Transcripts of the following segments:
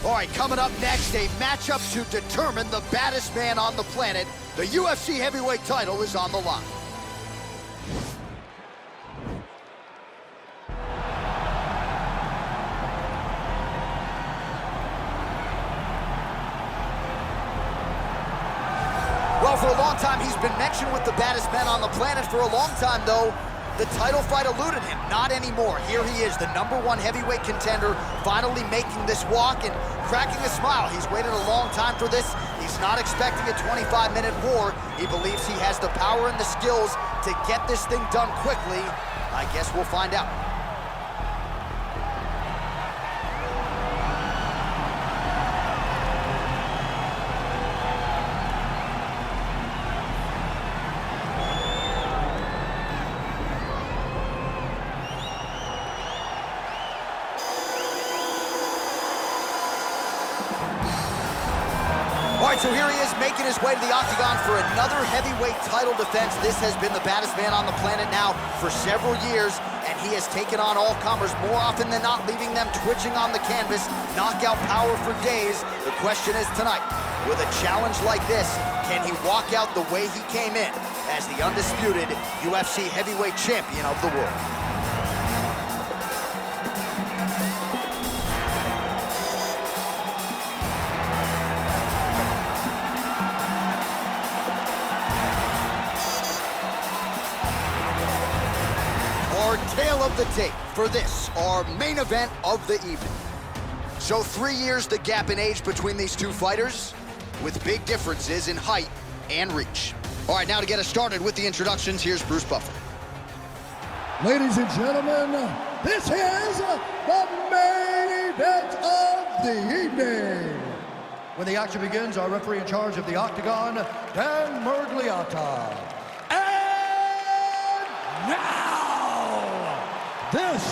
All right, coming up next, a matchup to determine the baddest man on the planet. The UFC heavyweight title is on the line. Well, for a long time, he's been mentioned with the baddest men on the planet. For a long time, though, the title fight eluded him. Not anymore. Here he is, the #1 heavyweight contender, finally making this walk and cracking a smile. He's waited a long time for this. He's not expecting a 25-minute war. He believes he has the power and the skills to get this thing done quickly. I guess we'll find out. All right, so here he is making his way to the Octagon for another heavyweight title defense. This has been the baddest man on the planet now for several years, and he has taken on all comers more often than not, leaving them twitching on the canvas. Knockout power for days. The question is tonight, with a challenge like this, can he walk out the way he came in as the undisputed UFC heavyweight champion of the world? Tale of the tape for this, our main event of the evening. So 3 years the gap in age between these two fighters, with big differences in height and reach. All right, now to get us started with the introductions, here's Bruce Buffer. Ladies and gentlemen, this is the main event of the evening. When the action begins, our referee in charge of the Octagon, Dan Mergliata. And now, this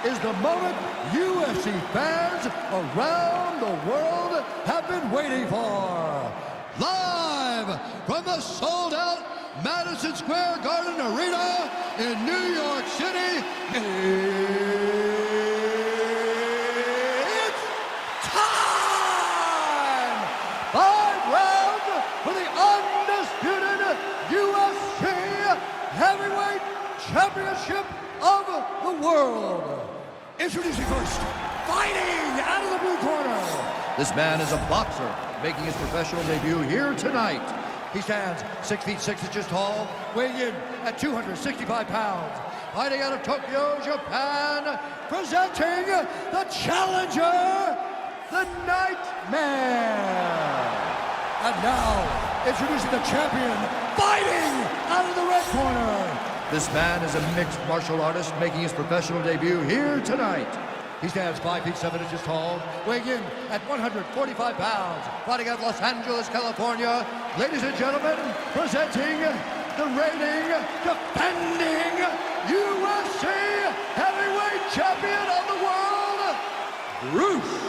is the moment UFC fans around the world have been waiting for. Live from the sold-out Madison Square Garden Arena in New York City, it's time! 5 rounds for the undisputed UFC Heavyweight Championship of the world. Introducing first, fighting out of the blue corner. This man is a boxer, making his professional debut here tonight. He stands 6 feet 6 inches tall, weighing in at 265 pounds. Fighting out of Tokyo, Japan, presenting the challenger, the Nightmare. And now, introducing the champion, fighting out of the red corner. This man is a mixed martial artist making his professional debut here tonight. He stands 5 feet 7 inches tall, weighing in at 145 pounds, fighting out of Los Angeles, California. Ladies and gentlemen, presenting the reigning, defending UFC heavyweight champion of the world, Bruce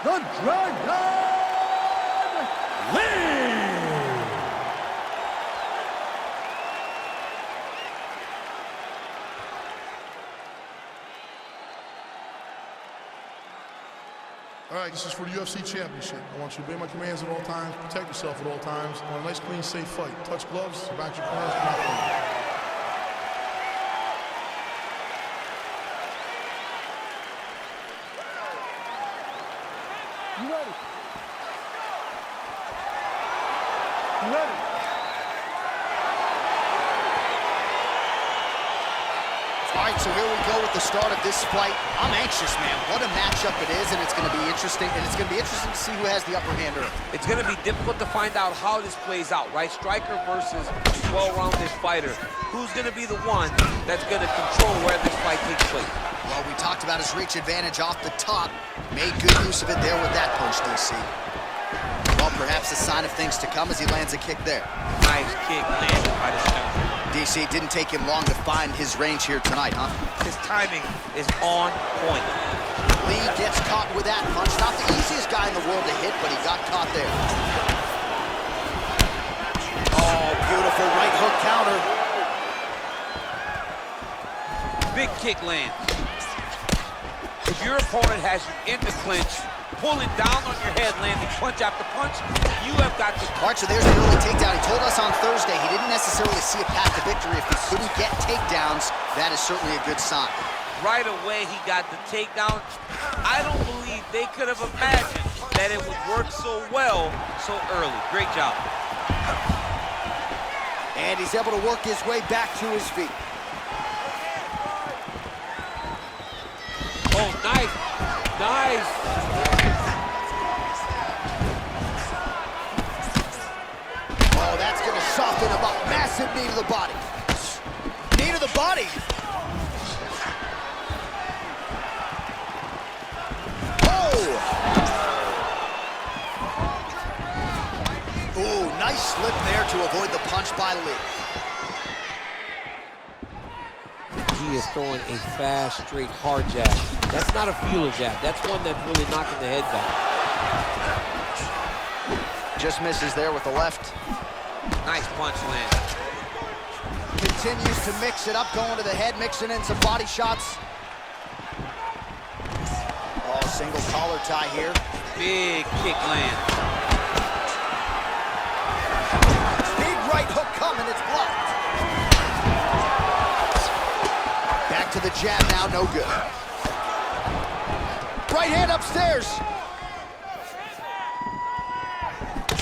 the Dragon Lee. All right, this is for the UFC Championship. I want you to obey my commands at all times, protect yourself at all times. I want a nice, clean, safe fight. Touch gloves, back your corners, come out. You ready? You ready? All right, so here we go with the start of this fight. I'm anxious, man. What a matchup it is, and it's going to be interesting. And it's going to be interesting to see who has the upper hand early. It's going to be difficult to find out how this plays out, right? Striker versus well-rounded fighter. Who's going to be the one that's going to control where this fight takes place? Well, we talked about his reach advantage off the top. Made good use of it there with that punch, DC. Well, perhaps a sign of things to come as he lands a kick there. Nice kick landed by the center. DC, didn't take him long to find his range here tonight, huh? His timing is on point. Lee gets caught with that punch. Not the easiest guy in the world to hit, but he got caught there. Oh, beautiful right hook counter. Big kick lands. If your opponent has you in the clinch, pulling down on your head, landing punch after punch, you have got to... All right, so there's the early takedown. He told us on Thursday he didn't necessarily see a path to victory if he couldn't get takedowns. That is certainly a good sign. Right away, he got the takedown. I don't believe they could have imagined that it would work so well so early. Great job. And he's able to work his way back to his feet. Oh, nice. Nice. Oh, that's going to soften him up. Massive knee to the body. Knee to the body. Ooh, nice slip there to avoid the punch by Lee. He is throwing a fast, straight, hard jab. That's not a feeler jab. That's one that's really knocking the head back. Just misses there with the left. Nice punch land. Continues to mix it up, going to the head, mixing in some body shots. Oh, single collar tie here. Big kick land. Right hook coming, it's blocked. Back to the jab now, no good. Right hand upstairs.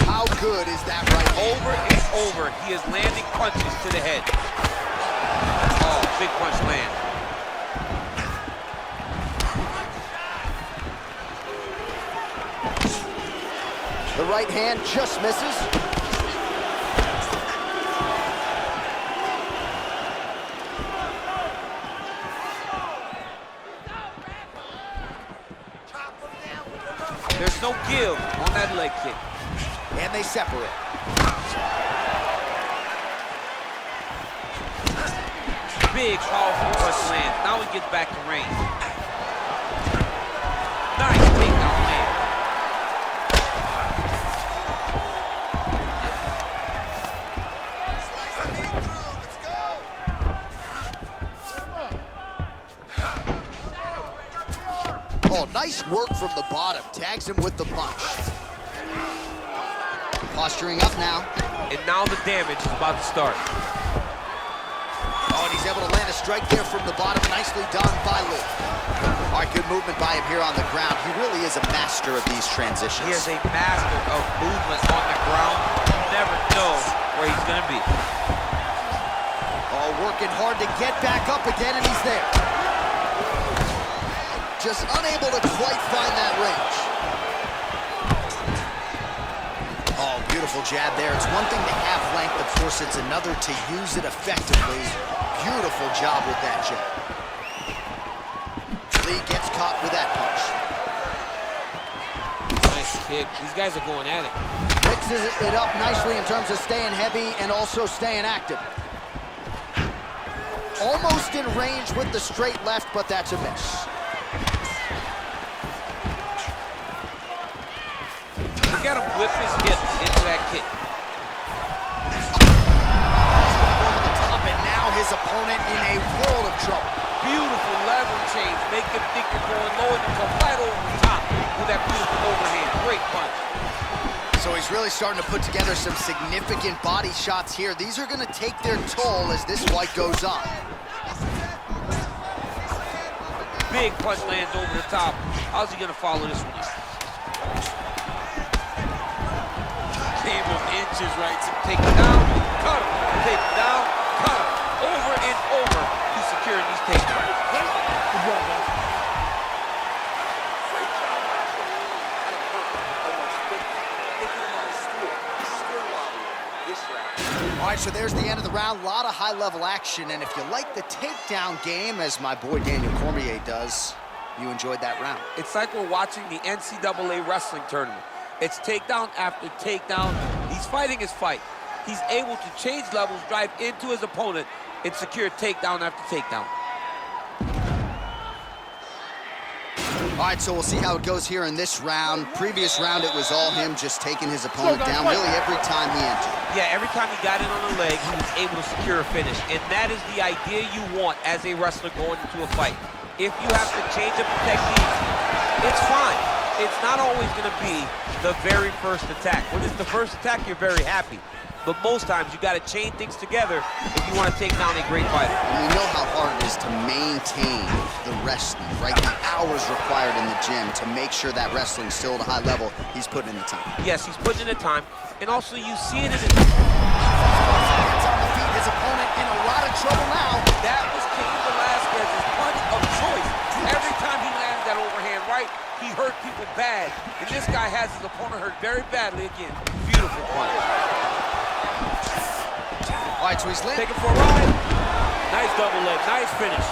How good is that right hand? Over and over, he is landing punches to the head. Oh, big punch land. The right hand just misses. There's no give on that leg kick. And they separate. Big, powerful punch lands. Now he gets back to range. Nice takedown land. Oh, nice work from the bottom. Tags him with the punch. Posturing up now. And now the damage is about to start. Oh, and he's able to land a strike there from the bottom. Nicely done by Lee. All right, good movement by him here on the ground. He really is a master of these transitions. He is a master of movement on the ground. You never know where he's going to be. Oh, working hard to get back up again, and he's there. Just unable to quite find that range. Oh, beautiful jab there. It's one thing to have length, of course, it's another to use it effectively. Beautiful job with that jab. Lee gets caught with that punch. Nice kick. These guys are going at it. Mixes it up nicely in terms of staying heavy and also staying active. Almost in range with the straight left, but that's a miss. Look at him whip his hips into that kick. Over the top, and now his opponent in a world of trouble. Beautiful lever change. Make him think you're going low and come right over the top with that beautiful overhand. Great punch. So he's really starting to put together some significant body shots here. These are going to take their toll as this fight goes on. Big punch lands over the top. How's he going to follow this one? Came of inches, right? Take it down, cut him. Take it down, cut him. Over and over, he's securing these takedowns. All right, so there's the end of the round. A lot of high-level action, and if you like the takedown game, as my boy Daniel Cormier does, you enjoyed that round. It's like we're watching the NCAA wrestling tournament. It's takedown after takedown. He's fighting his fight. He's able to change levels, drive into his opponent, and secure takedown after takedown. All right, so we'll see how it goes here in this round. Previous round, it was all him just taking his opponent down really every time he entered. Yeah, every time he got in on the leg, he was able to secure a finish. And that is the idea you want as a wrestler going into a fight. If you have to change up the technique, it's fine. it's not always going to be the very first attack. When it's the first attack, you're very happy. But most times, you got to chain things together if you want to take down a great fighter. And we know how hard it is to maintain the wrestling, right? The hours required in the gym to make sure that wrestling's still at a high level. He's putting in the time. Yes, he's putting in the time. And also, you see it in his... Hands on the feet, his opponent in a lot of trouble now. That was Cain Velasquez's punch of choice. Every time he landed that overhand right, he hurt people bad. And this guy has his opponent hurt very badly again. Beautiful punch. All right, so he's landing. Take it for a ride. Nice double leg, nice finish.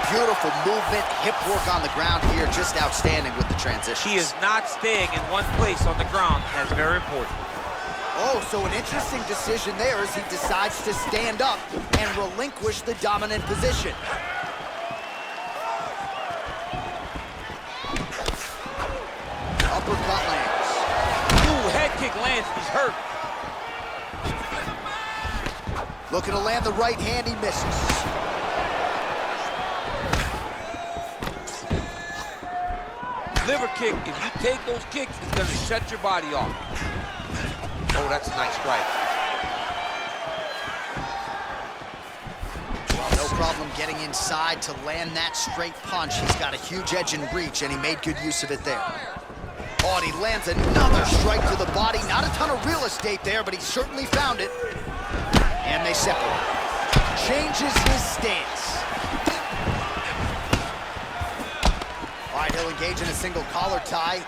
Beautiful movement, hip work on the ground here, just outstanding with the transition. He is not staying in one place on the ground. That's very important. Oh, so an interesting decision there as he decides to stand up and relinquish the dominant position. Uppercut lands. Ooh, head kick lands, he's hurt. Looking to land the right hand, he misses. Liver kick, if you take those kicks, it's going to shut your body off. Oh, that's a nice strike. No problem getting inside to land that straight punch. He's got a huge edge and reach, and he made good use of it there. Oh, and he lands another strike to the body. Not a ton of real estate there, but he certainly found it. And they separate. Changes his stance. All right, he'll engage in a single collar tie.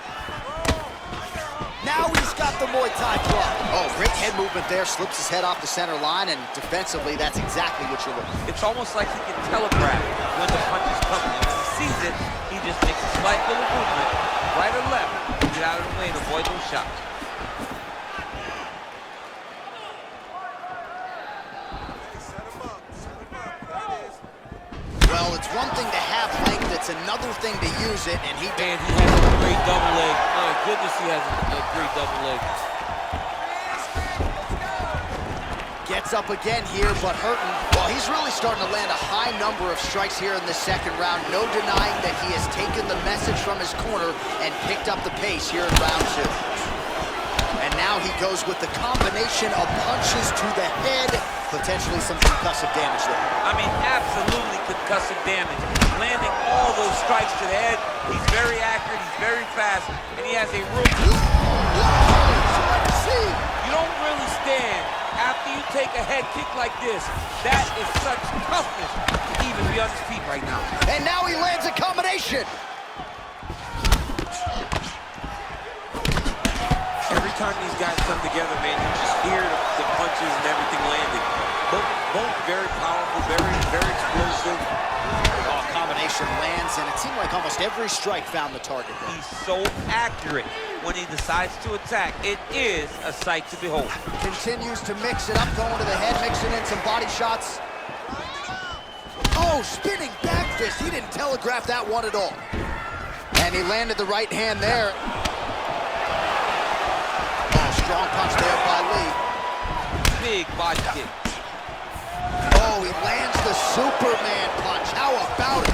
Now he's got the Muay Thai club. Oh, great head movement there. Slips his head off the center line, and defensively, that's exactly what you're looking for. It's almost like he can telegraph when the punch is coming. When he sees it, he just makes a slight little movement, right or left, to get out of the way and avoid those shots. Well, it's one thing to have length, it's another thing to use it, and he... Man, he has a great double leg. My goodness, he has a great double leg. Gets up again here, but hurting. Well, he's really starting to land a high number of strikes here in the second round. No denying that he has taken the message from his corner and picked up the pace here in round two. And now he goes with the combination of punches to the head, potentially some concussive damage there. I mean, absolutely concussive damage. Landing all those strikes to the head. He's very accurate, he's very fast, and he has a real... You don't really stand after you take a head kick like this. That is such toughness to even be on his feet right now. And now he lands a combination. Every time these guys come together, man, you just hear the punches and everything landing. Both very powerful, very explosive. Oh, combination lands, and it seemed like almost every strike found the target there. He's so accurate when he decides to attack. It is a sight to behold. Continues to mix it up, going to the head, mixing in some body shots. Oh, spinning back fist. He didn't telegraph that one at all. And he landed the right hand there. Oh, strong punch there by Lee. Big body kick. Oh, he lands the Superman punch. How about it?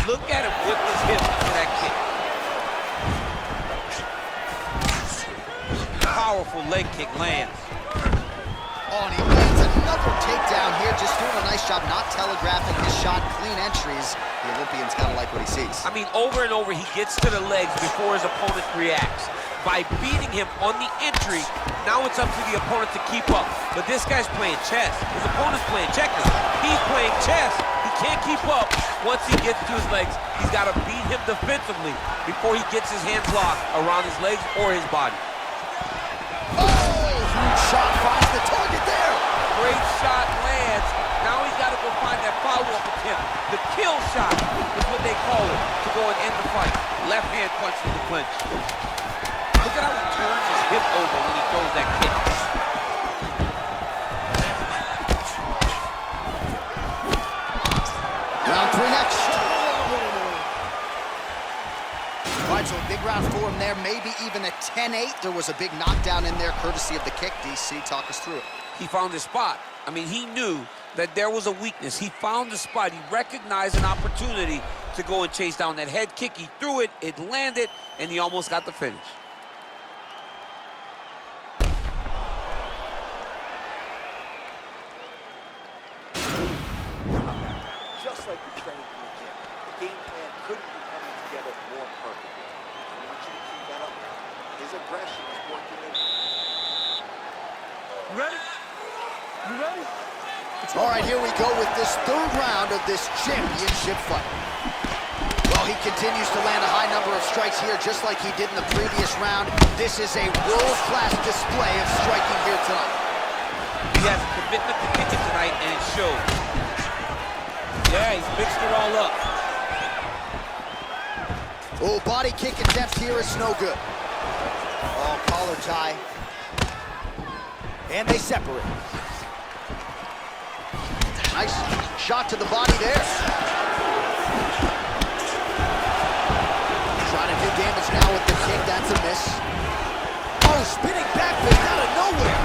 Look at him whip his hips into that kick. Powerful leg kick lands. Oh, and he lands another takedown here, just doing a nice job not telegraphing his shot. Clean entries. The Olympian's gotta like what he sees. I mean, over and over, he gets to the legs before his opponent reacts. By beating him on the entry, now it's up to the opponent to keep up. But this guy's playing chess. His opponent's playing checkers. He's playing chess. He can't keep up. Once he gets to his legs, he's got to beat him defensively before he gets his hands locked around his legs or his body. Oh, huge shot finds the target there. Great shot lands. Now he's got to go find that follow-up attempt. The kill shot is what they call it to go and end the fight. Left hand punch to the clinch. Look at how he turns his hip over when he throws that kick. Round three next. All right, so a big round for him there, maybe even a 10-8. There was a big knockdown in there, courtesy of the kick. DC, talk us through it. He found his spot. I mean, he knew that there was a weakness. He found the spot. He recognized an opportunity to go and chase down that head kick. He threw it, it landed, and he almost got the finish. Just like the training in the gym, the game plan couldn't be coming together more perfectly. I want you to keep that up. His aggression is working in. You ready? You ready? All right, here we go with this third round of this championship fight. Well, he continues to land a high number of strikes here, just like he did in the previous round. This is a world-class display of striking here tonight. He has a commitment to kicking tonight, and it shows. Yeah, he's mixed it all up. Oh, body kick attempt here is no good. Oh, collar tie. And they separate. Nice shot to the body there. Trying to do damage now with the kick. That's a miss. Oh, spinning back fist out of nowhere.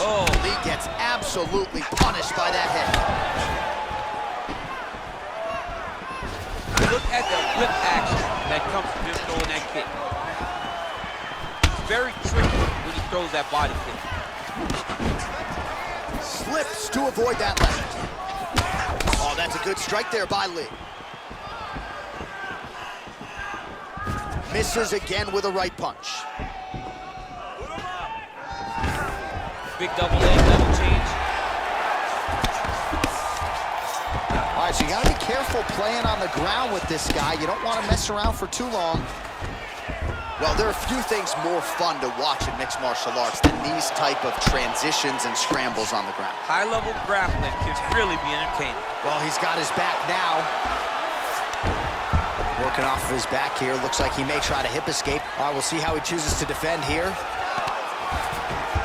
Oh, Lee gets absolutely punished by that head. Look at the whip action that comes from him throwing that kick. It's very tricky when he throws that body kick. Slips to avoid that left. Oh, that's a good strike there by Lee. Misses again with a right punch. Big double leg, double change. All right, so you gotta be careful playing on the ground with this guy. You don't want to mess around for too long. Well, there are a few things more fun to watch in mixed martial arts than these type of transitions and scrambles on the ground. High-level grappling can really be entertaining. Well, he's got his back now. Working off of his back here. Looks like he may try to hip escape. All right, we'll see how he chooses to defend here.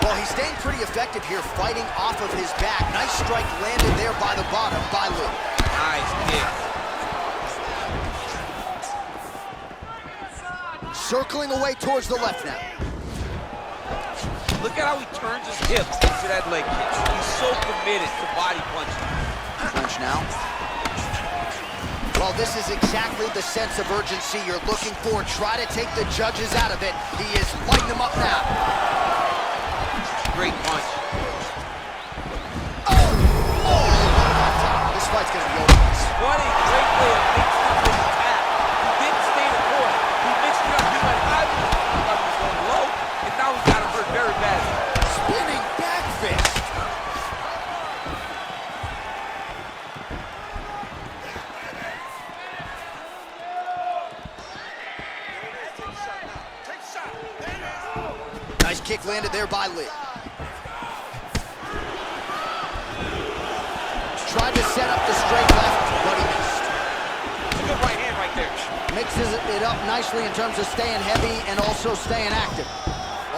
Well, he's staying pretty effective here, fighting off of his back. Nice strike landed there by the bottom by Lee. Nice kick. Circling away towards the left now. Look at how he turns his hip into that leg kick. He's so committed to body punching. Clinch now. Well, this is exactly the sense of urgency you're looking for. Try to take the judges out of it. He is lighting them up now. Great punch. This fight's gonna be over. What a great way of mixing up his attack. He didn't stay the course. He mixed it up. He went high with it. He thought he was going low, and now he's got him hurt very badly. Spinning back fist. Nice kick landed there by Lee. Tried to set up the straight left, but he missed. It's a good right hand right there. Mixes it up nicely in terms of staying heavy and also staying active.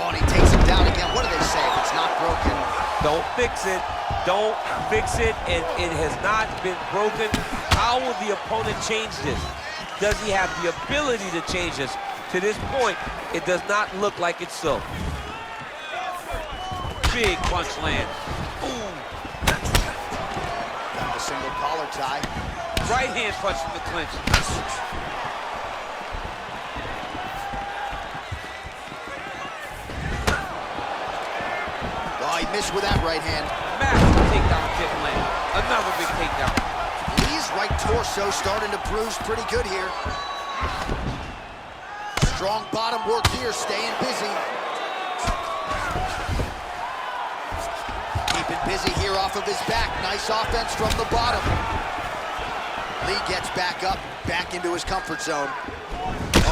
Oh, and he takes him down again. What do they say? If it's not broken, Don't fix it. Don't fix it. And it has not been broken. How will the opponent change this? Does he have the ability to change this? To this point, it does not look like it's so. Big punch land. Ooh. got the single collar tie. Right hand punch from the clinch. Oh, he missed with that right hand. Massive takedown kick land. Another big takedown. Lee's right torso starting to bruise pretty good here. Strong bottom work here, staying busy. Keeping busy here off of his back. Nice offense from the bottom. Lee gets back up, back into his comfort zone.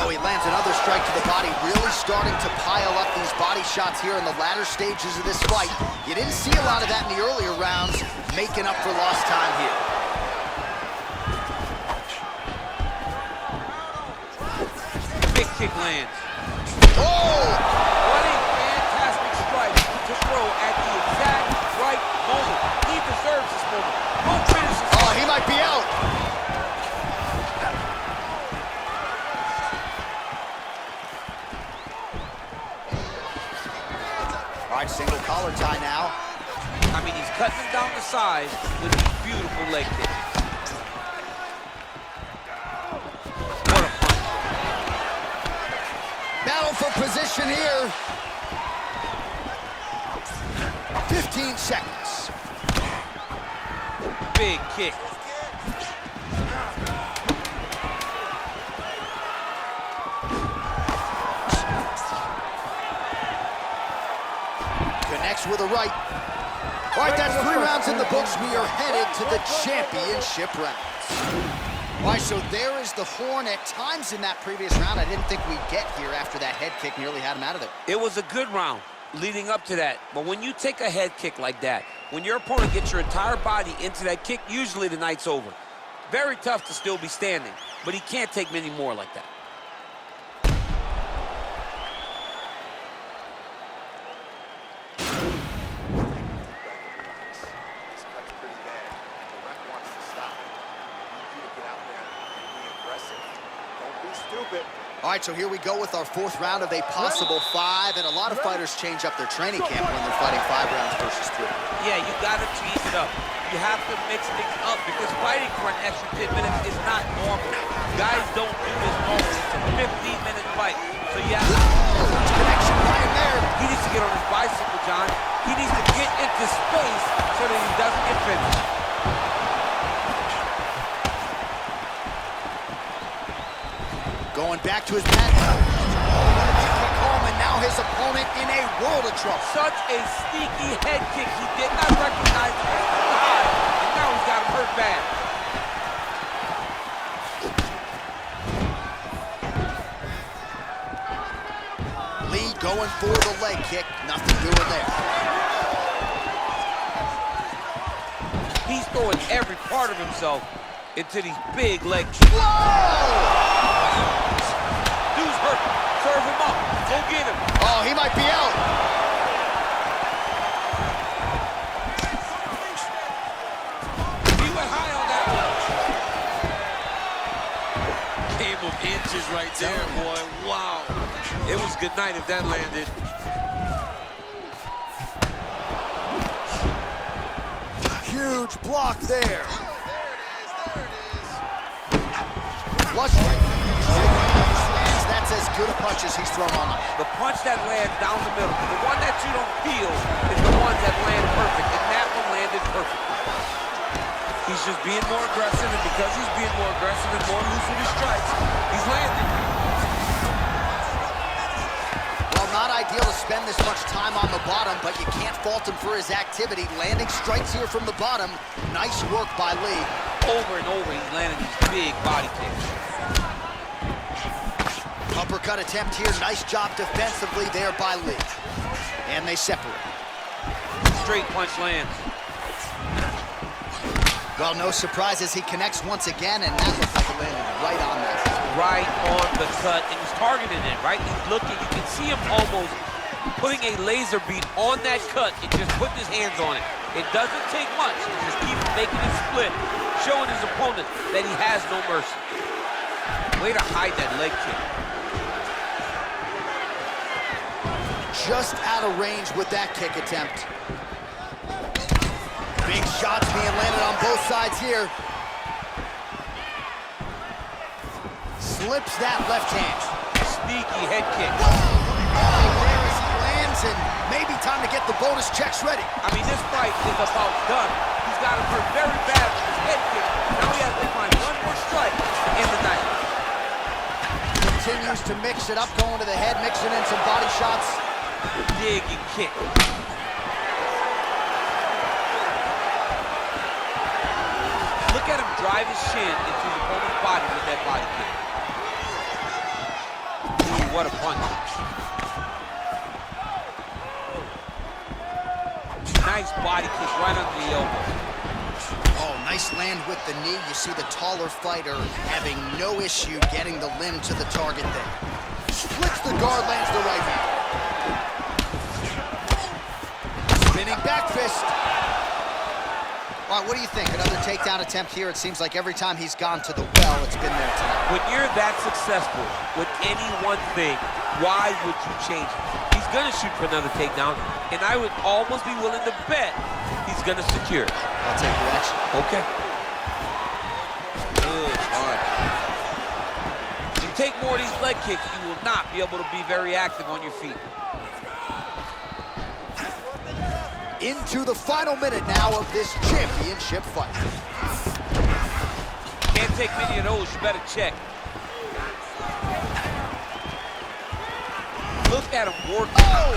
Oh, he lands another strike to the body, really starting to pile up these body shots here in the latter stages of this fight. You didn't see a lot of that in the earlier rounds, making up for lost time here. Big kick lands. Oh! What a fantastic strike to throw at the exact right moment. He deserves this moment. No criticism. Oh, he might be out. All right, cutting him down the side with these beautiful leg kicks. What a punch. Battle for position here. 15 seconds. Big kick. Connects with a right. All right, that's 3 rounds in the books. We are headed to the championship rounds. All right, so there is the horn. At times in that previous round, I didn't think we'd get here after that head kick nearly had him out of there. It was a good round leading up to that. But when you take a head kick like that, when your opponent gets your entire body into that kick, usually the night's over. Very tough to still be standing, but he can't take many more like that. All right, so here we go with our 4th round of a possible 5, and a lot of fighters change up their training camp when they're fighting 5 rounds versus 3. Yeah, you gotta change it up. You have to mix things up because fighting for an extra 10 minutes is not normal. Guys don't do this normally. It's a 15-minute fight. So yeah. Connection right there. He needs to get on his bicycle, John. He needs to get into space so that he doesn't get finished. Going back to his mat. Home, and now his opponent in a world of trouble. Such a sneaky head kick. He did not recognize it as too high, and now he's got him hurt bad. Lee going for the leg kick. Nothing doing there. He's throwing every part of himself into these big leg kicks. Whoa! Dude's hurt. Serve him up. Go get him. Oh, he might be out. He went high on that one. Game of inches right there, boy. Wow. It was good night if that landed. Huge block there. Flush right. That's as good a punch as he's thrown all night. The punch that lands down the middle, the one that you don't feel is the one that land perfect, and that one landed perfect. He's just being more aggressive, and because he's being more aggressive and more loose with his strikes, he's landing. Well, not ideal to spend this much time on the bottom, but you can't fault him for his activity. Landing strikes here from the bottom. Nice work by Lee. Over and over, he's landing these big body kicks. Uppercut attempt here. Nice job defensively there by Lee. And they separate. Straight punch lands. Well, no surprises. He connects once again, and that looks like a landing right on that. Right on the cut, and he's targeting it, right? He's looking. You can see him almost putting a laser beam on that cut and just putting his hands on it. It doesn't take much. He just keeps making it split, showing his opponent that he has no mercy. Way to hide that leg kick. Just out of range with that kick attempt. Big shots being landed on both sides here. Slips that left hand. Sneaky head kick. Oh, there as he lands, and maybe time to get the bonus checks ready. I mean, this fight is about done. He's got him hurt very bad with his head kick. Now he has to find one more strike in the night. Continues to mix it up, going to the head, mixing in some body shots. Dig and kick. Look at him drive his shin into his opponent's body with that body kick. Ooh, what a punch. Nice body kick right under the elbow. Oh, nice land with the knee. You see the taller fighter having no issue getting the limb to the target there. Splits the guard, lands the right hand. Spinning back fist. All right, what do you think? Another takedown attempt here. It seems like every time he's gone to the well, it's been there tonight. When you're that successful with any one thing, why would you change it? He's gonna shoot for another takedown, and I would almost be willing to bet he's he's gonna secure. I'll take your action. Okay. Good punch. If you take more of these leg kicks, you will not be able to be very active on your feet. Into the final minute now of this championship fight. Can't take many of those, you better check. Look at him work. Oh! Oh,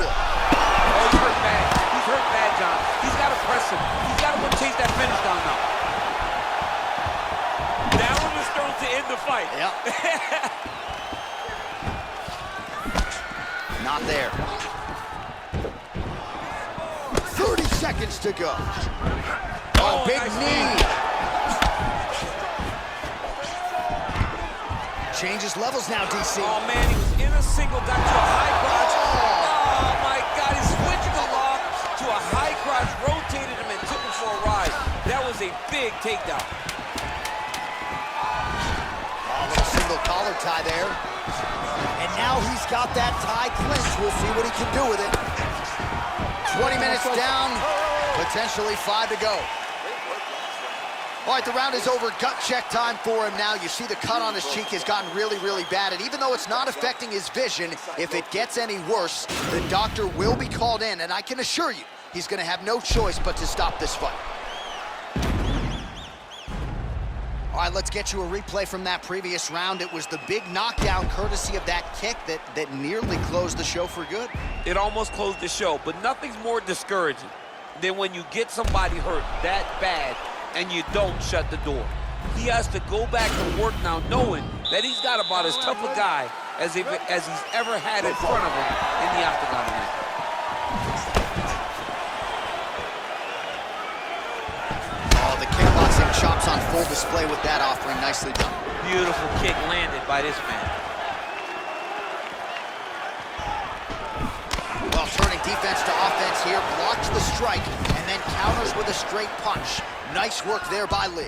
he's hurt bad. He's hurt bad, John. He's got to press him. He's got to go chase that finish down now. That one was thrown to end the fight. Yep. Not there. 30 seconds to go. Oh, big nice knee. Changes levels now, DC. Oh, man, he was in a single, got to a high crotch. Oh, my God, he's switching along to a high crotch, rotated him and took him for a ride. That was a big takedown. Oh, little single collar tie there. And now he's got that tie clinch. We'll see what he can do with it. 20 minutes down, potentially 5 to go. All right, the round is over. Gut check time for him now. You see the cut on his cheek has gotten really, really bad. And even though it's not affecting his vision, if it gets any worse, the doctor will be called in. And I can assure you, he's going to have no choice but to stop this fight. All right, let's get you a replay from that previous round. It was the big knockdown courtesy of that kick that nearly closed the show for good. It almost closed the show, but nothing's more discouraging than when you get somebody hurt that bad and you don't shut the door. He has to go back to work now knowing that he's got about as tough a guy as he's ever had in front of him in the Octagon tonight. Oh, the kickboxing chops on full display with that offering. Nicely done. Beautiful kick landed by this man. Well, turning defense to offense here, blocks the strike, and then counters with a straight punch. Nice work there by Lee.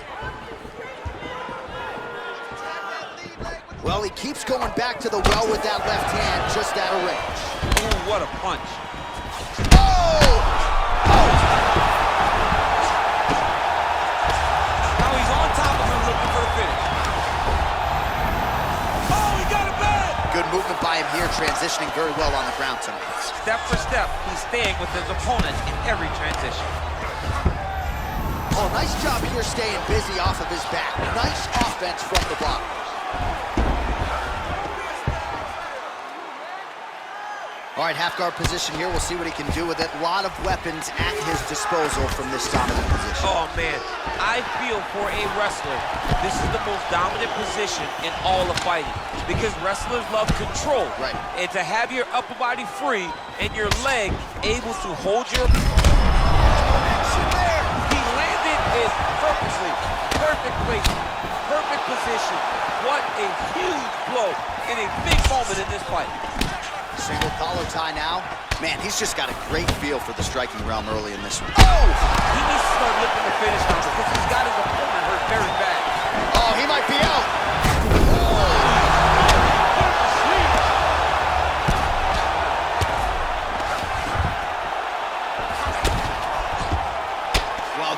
Well, he keeps going back to the well with that left hand, just out of range. Ooh, what a punch. Oh! Now he's on top of him looking for the finish. Oh, he got it bad! Good movement by him here, transitioning very well on the ground tonight. Step for step, he's staying with his opponent in every transition. Oh, nice job here staying busy off of his back. Nice offense from the block. All right, half guard position here. We'll see what he can do with it. A lot of weapons at his disposal from this dominant position. Oh, man, I feel for a wrestler, this is the most dominant position in all of fighting because wrestlers love control. Right. And to have your upper body free and your leg able to hold your... Is purposely, perfect placement, perfect position. What a huge blow in a big moment in this fight. Single collar tie now. Man, he's just got a great feel for the striking realm early in this one. Oh! He needs to start looking to finish now because he's got his opponent hurt very bad. Oh, he might be out.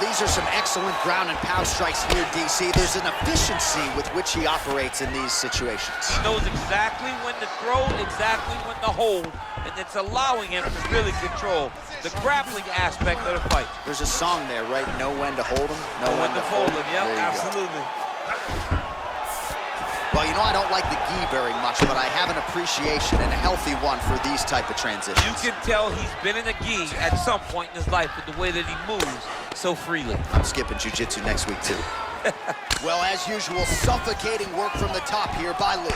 These are some excellent ground and pound strikes here, DC. There's an efficiency with which he operates in these situations. He knows exactly when to throw, exactly when to hold, and it's allowing him to really control the grappling aspect of the fight. There's a song there, right? Know when to hold him, know when to fold him. Yep, absolutely. Well, you know, I don't like the gi very much, but I have an appreciation and a healthy one for these type of transitions. You can tell he's been in a gi at some point in his life with the way that he moves so freely. I'm skipping jiu-jitsu next week, too. Well, as usual, suffocating work from the top here by Lee.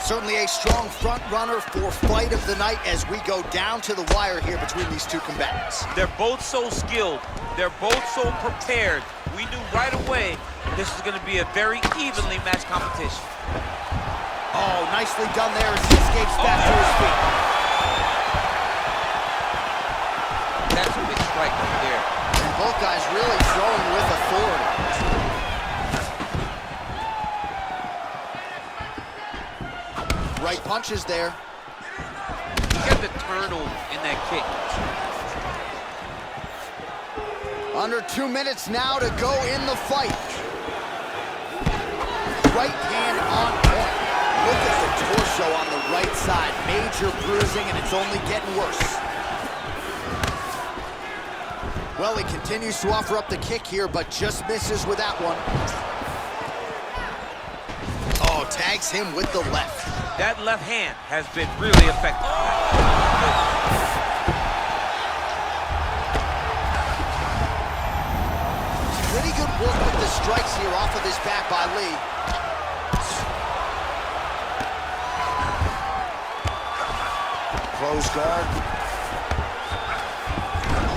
Certainly a strong front runner for fight of the night as we go down to the wire here between these two combatants. They're both so skilled. They're both so prepared. We knew right away this is going to be a very evenly matched competition. Oh, nicely done there as he escapes back to his feet. That's a big strike right there. And both guys really throwing with authority. Right punches there. He got the turnover in that kick. Under 2 minutes now to go in the fight. Right hand on point. Look at the torso on the right side. Major bruising, and it's only getting worse. Well, he continues to offer up the kick here, but just misses with that one. Oh, tags him with the left. That left hand has been really effective. Pretty good work with the strikes here off of his back by Lee. Close guard.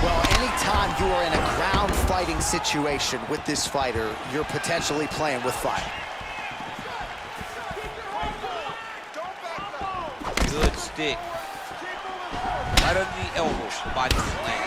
Well, anytime you are in a ground fighting situation with this fighter, you're potentially playing with fire. Good stick. Right under the elbow, body slam.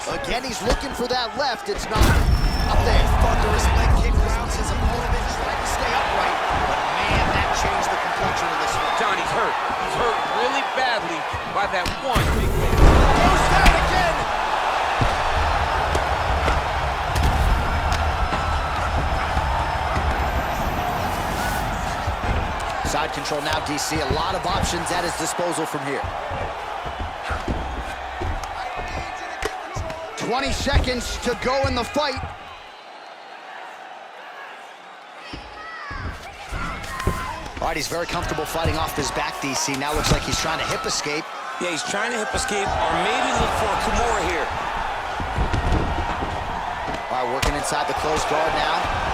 Again, he's looking for that left. It's not up there. Thunderous leg kick rounds his opponent, trying to stay upright. But man, that changed the complexion of this one. Johnny's hurt. He's hurt really badly by that one big hit. Goes down again. Side control now, DC. A lot of options at his disposal from here. 20 seconds to go in the fight. All right, he's very comfortable fighting off his back, DC. Now looks like he's trying to hip escape. Yeah, he's trying to hip escape or maybe look for a Kimura here. All right, working inside the closed guard now.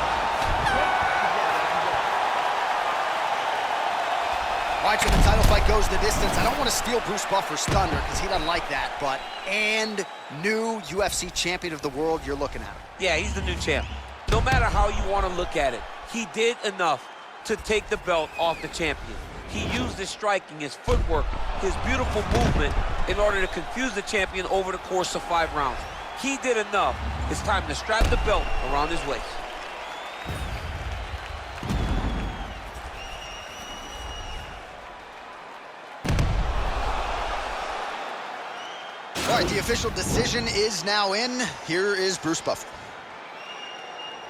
All right, so the title fight goes the distance. I don't want to steal Bruce Buffer's thunder because he doesn't like that, but and new UFC champion of the world, you're looking at him. Yeah, he's the new champ. No matter how you want to look at it, he did enough to take the belt off the champion. He used his striking, his footwork, his beautiful movement in order to confuse the champion over the course of 5 rounds. He did enough. It's time to strap the belt around his waist. All right, the official decision is now in. Here is Bruce Buffer.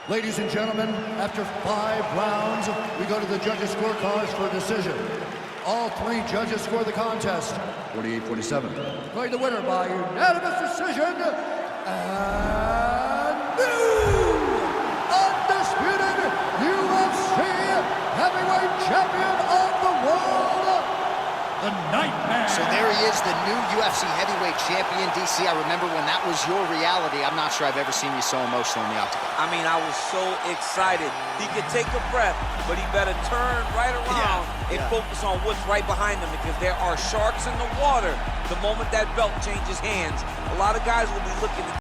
Ladies and gentlemen, after 5 rounds, we go to the judges' scorecards for a decision. All 3 judges score the contest 48-47. Declared the winner by unanimous decision, and new undisputed UFC heavyweight champion of the world, the Nightmare. So there he is, the new UFC heavyweight champion, DC. I remember when that was your reality. I'm not sure I've ever seen you so emotional in the Octagon. I mean, I was so excited. He could take a breath, but he better turn right around and focus on what's right behind him, because there are sharks in the water the moment that belt changes hands. A lot of guys will be looking to